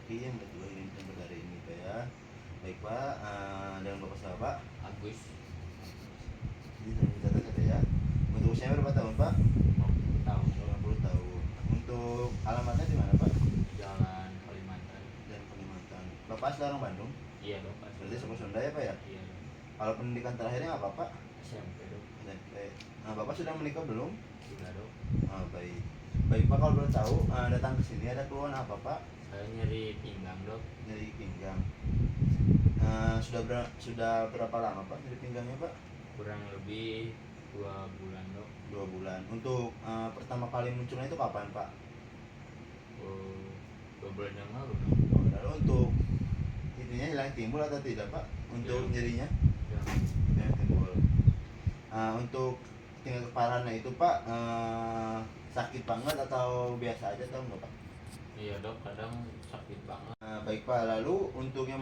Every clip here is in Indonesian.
Hakim Ketua Unit Negara ini Pak ya. Baik Pak, dengan Bapak siapa Pak? Agus. Ini saya catat ada ya. Untuk usia berapa tahun Pak? 50 tahun. 50 tahun. Untuk alamatnya di mana Pak? Jalan Kalimantan. Dan Kalimantan. Bapak asli orang Bandung? Iya dok. Berarti suku Sunda ya Pak ya? Iya dok. Kalau pendidikan terakhirnya apa Pak? SMP dok. SMP. Nah, Bapak sudah menikah belum? Sudah dok. Baik. Baik Pak, kalau boleh tahu datang ke sini ada keluhan apa Pak? Saya nyeri pinggang dok. Nyeri pinggang. Sudah berapa lama Pak nyeri pinggangnya Pak? Kurang lebih 2 bulan dok. 2 bulan. Untuk pertama kali munculnya itu kapan Pak? Oh, 2 bulan yang lalu dok. Lalu untuk intinya hilang timbul atau tidak Pak? Untuk Ya. nyerinya? Ya. Hilang timbul. Untuk tingkat keparahannya itu Pak sakit banget atau biasa aja atau enggak Pak? Iya dok, kadang sakit banget. Baik Pak, lalu untuk yang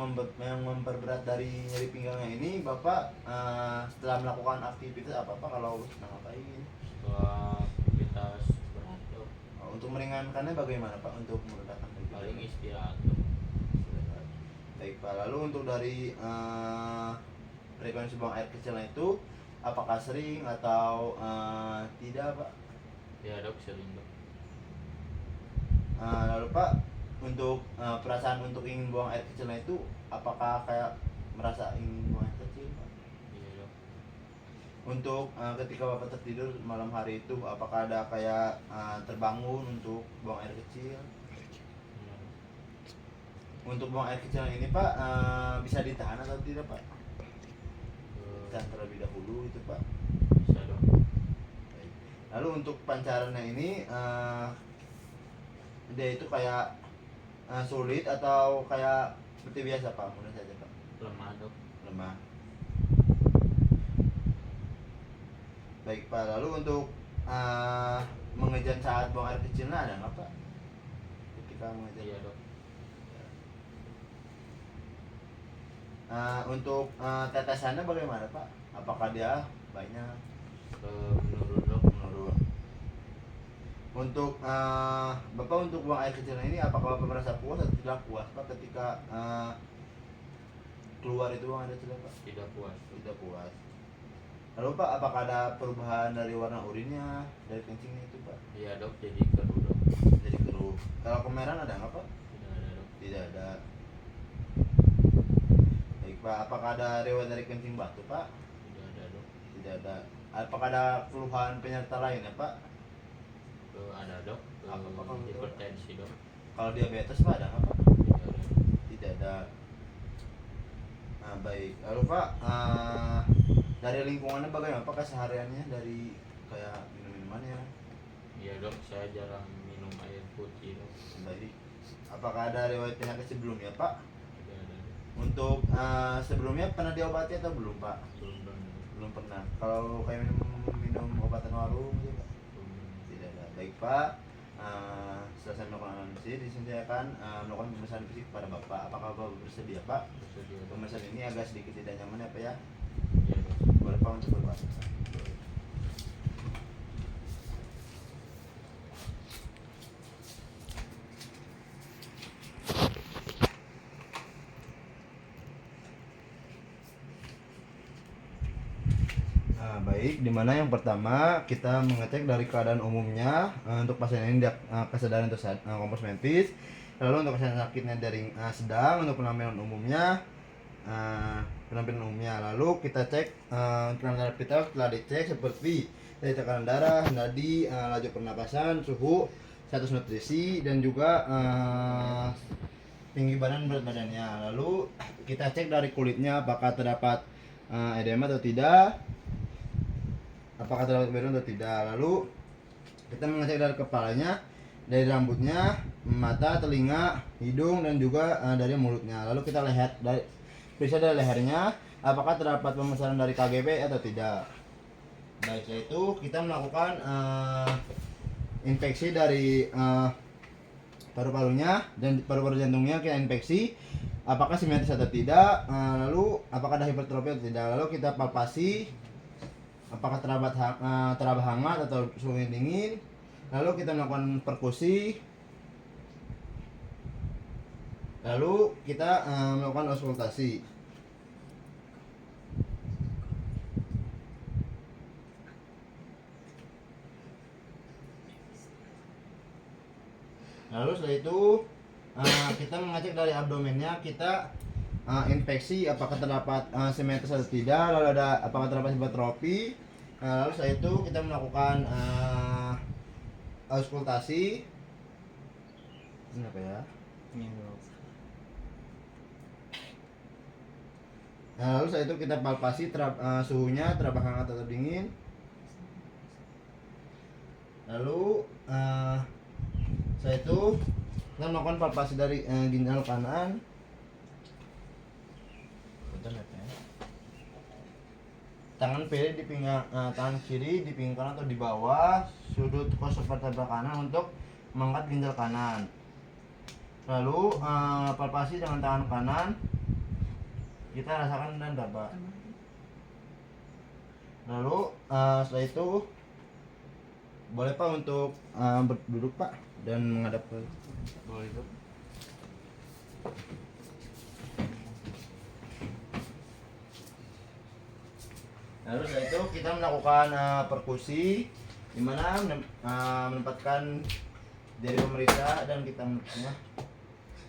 memperberat dari nyeri pinggangnya ini Bapak setelah melakukan aktivitas apa Pak kalau sedang ngapain? Setelah aktivitas berat dok, Untuk meringankannya bagaimana Pak untuk meredakan nyeri paling pinggangnya? istirahat dok. Baik Pak, lalu untuk dari frekuensi buang air kecilnya itu apakah sering atau tidak Pak? Iya dok, sering dok. Lalu Pak, untuk perasaan untuk ingin buang air kecilnya itu apakah kayak merasa ingin buang air kecil Pak? Iya dok. Untuk ketika Bapak tertidur malam hari itu apakah ada kayak terbangun untuk buang air kecil? Iya dok. Untuk buang air kecil ini Pak bisa ditahan atau tidak Pak? Ditahan terlebih dahulu itu Pak. Bisa dok. Baik. Lalu untuk pancarannya ini dia itu kayak sulit atau kayak seperti biasa Pak? Mudah saja Pak. Lemah dok. Lemah. Baik Pak, lalu untuk mengejar saat buang air kecilnya ada nggak Pak? Ketika mengejar. Iya dok. Untuk tetesannya bagaimana Pak? Apakah dia banyak? Menurun dok. Menurun. Untuk Bapak untuk buang air kecil ini apakah Bapak merasa puas atau tidak puas Pak ketika keluar itu buang air kecil Pak? Tidak puas. Tidak puas. Lalu Pak, apakah ada perubahan dari warna urinnya dari kencingnya itu Pak? Iya dok, jadi keruh dok. Jadi keruh. Kalau kemerahan ada nggak Pak? Tidak ada dok. Tidak ada. Baik Pak, apakah ada riwayat dari kencing batu Pak? Tidak ada dok. Tidak ada. Apakah ada keluhan penyerta lain ya Pak? Ada dok. Apa, Pak, kalau itu? Hipertensi dok. Kalau diabetes Pak ada nggak Pak? Tidak ada dok. Tidak ada. Baik. Lalu Pak, dari lingkungannya bagaimana Pak kesehariannya dari kayak minum-minumannya? Iya dok, saya jarang minum air putih dok. Baik. Apakah ada riwayat penyakit sebelumnya Pak? Tidak ada dok. Untuk sebelumnya pernah diobati atau belum Pak? Belum dong. Belum pernah. Kalau kayak minum obatan warung gitu Pak? Belum. Tidak ada. Baik Pak, setelah saya melakukan analisis, di sini saya akan melakukan pemeriksaan fisik kepada Bapak. Apakah Bapak bersedia Pak? Bersedia dok. Pemeriksaan ini agak sedikit tidak nyaman ya Pak ya? Iya dok. Boleh Pak untuk berbaik. Baik, dimana yang pertama kita mengecek dari keadaan umumnya untuk pasien ini kesadaran untuk kompos mentis. Lalu untuk pasien sakitnya dari sedang, untuk penampilan umumnya lalu kita cek tekanan darah kita setelah dicek seperti dari tekanan darah, nadi, laju pernapasan, suhu, status nutrisi, dan juga tinggi badan, berat badannya. Lalu kita cek dari kulitnya apakah terdapat edema atau tidak, apakah terdapat kebiruan atau tidak. Lalu kita mengecek dari kepalanya, dari rambutnya, mata, telinga, hidung, dan juga dari mulutnya. Lalu kita lihat periksa dari lehernya apakah terdapat pemesanan dari KGB atau tidak. Baik, setelah itu kita melakukan infeksi dari paru-parunya dan paru-paru jantungnya, kita infeksi apakah simetris atau tidak, lalu apakah ada hipertrofi atau tidak. Lalu kita palpasi apakah teraba hangat atau suhu yang dingin. Lalu kita melakukan perkusi Lalu kita melakukan auskultasi. Lalu setelah itu kita mengecek dari abdomennya, kita infeksi apakah terdapat semetes atau tidak, lalu ada apakah terdapat hipertrofi. Lalu setelah itu kita melakukan auskultasi. Ini apa ya? Lalu setelah itu kita palpasi suhunya terapakah hangat atau dingin. Lalu setelah itu kita melakukan palpasi dari ginjal kanan. Tangan kiri di pinggang, tangan kiri di pinggang kanan atau di bawah sudut kos vertebra kanan untuk mengangkat ginjal kanan. Lalu palpasi dengan tangan kanan, kita rasakan dan daba. Lalu setelah itu boleh Pak untuk duduk Pak dan menghadap ke boleh itu. Lalu setelah itu kita melakukan perkusi, di mana menempatkan dari pemeriksa dan kita menentukannya.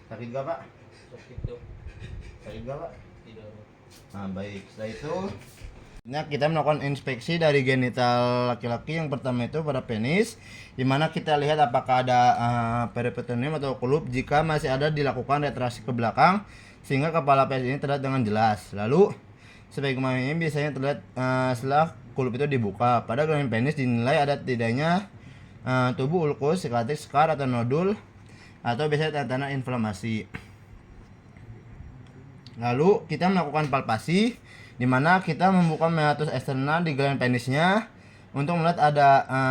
Sakit gak Pak? Sakit dok. Sakit gak Pak? Tidak. Baik. Setelah itu kita melakukan inspeksi dari genital laki-laki. Yang pertama itu pada penis, di mana kita lihat apakah ada peritoneum atau kulup. Jika masih ada, dilakukan retraksi ke belakang sehingga kepala penis ini terlihat dengan jelas. Lalu sebagaimana ini biasanya terlihat setelah kulup itu dibuka. Pada gelaran penis dinilai ada tidaknya tubuh ulkus, sikatrix, scar atau nodul, atau biasanya tanda-tanda inflamasi. Lalu kita melakukan palpasi, di mana kita membuka meatus eksternal di gelaran penisnya untuk melihat ada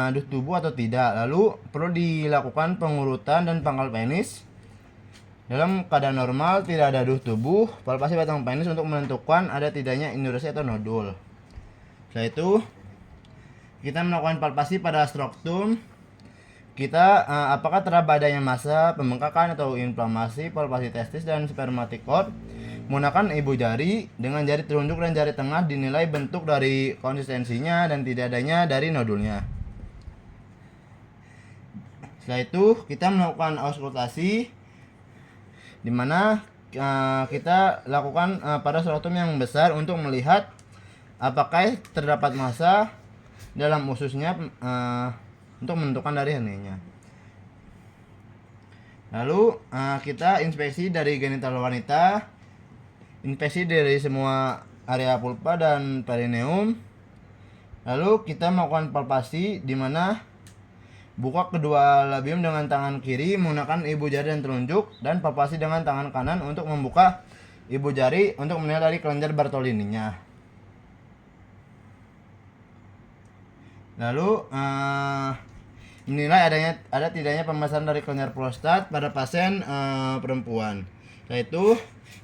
dus tubuh atau tidak. Lalu perlu dilakukan pengurutan dan pangkal penis. Dalam keadaan normal tidak ada dus tubuh, palpasi batang penis untuk menentukan ada tidaknya indurasi atau nodul. Setelah itu kita melakukan palpasi pada skrotum. Kita apakah terdapat adanya massa, pembengkakan atau inflamasi, palpasi testis dan spermatikot. Menggunakan ibu jari dengan jari telunjuk dan jari tengah dinilai bentuk dari konsistensinya dan tidak adanya dari nodulnya. Setelah itu kita melakukan auskultasi, di mana kita lakukan pada skrotum yang besar untuk melihat apakah terdapat massa dalam ususnya untuk menentukan dari hernanya. Lalu kita inspeksi dari genital wanita, inspeksi dari semua area vulva dan perineum. Lalu kita melakukan palpasi, di mana buka kedua labium dengan tangan kiri menggunakan ibu jari dan telunjuk, dan palpasi dengan tangan kanan untuk membuka ibu jari untuk menilai dari kelenjar Bartolininya. Lalu menilai ada tidaknya pembesaran dari kelenjar prostat pada pasien perempuan. Setelah itu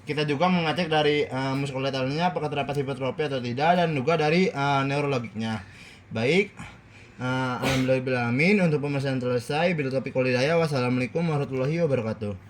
kita juga mengecek dari muskuloskeletalnya apakah terdapat hipertrofi atau tidak, dan juga dari neurologiknya. Baik, alhamdulillahirabbil alamin, untuk pemeriksaan selesai. Bila topik walhidayah, wassalamualaikum warahmatullahi wabarakatuh.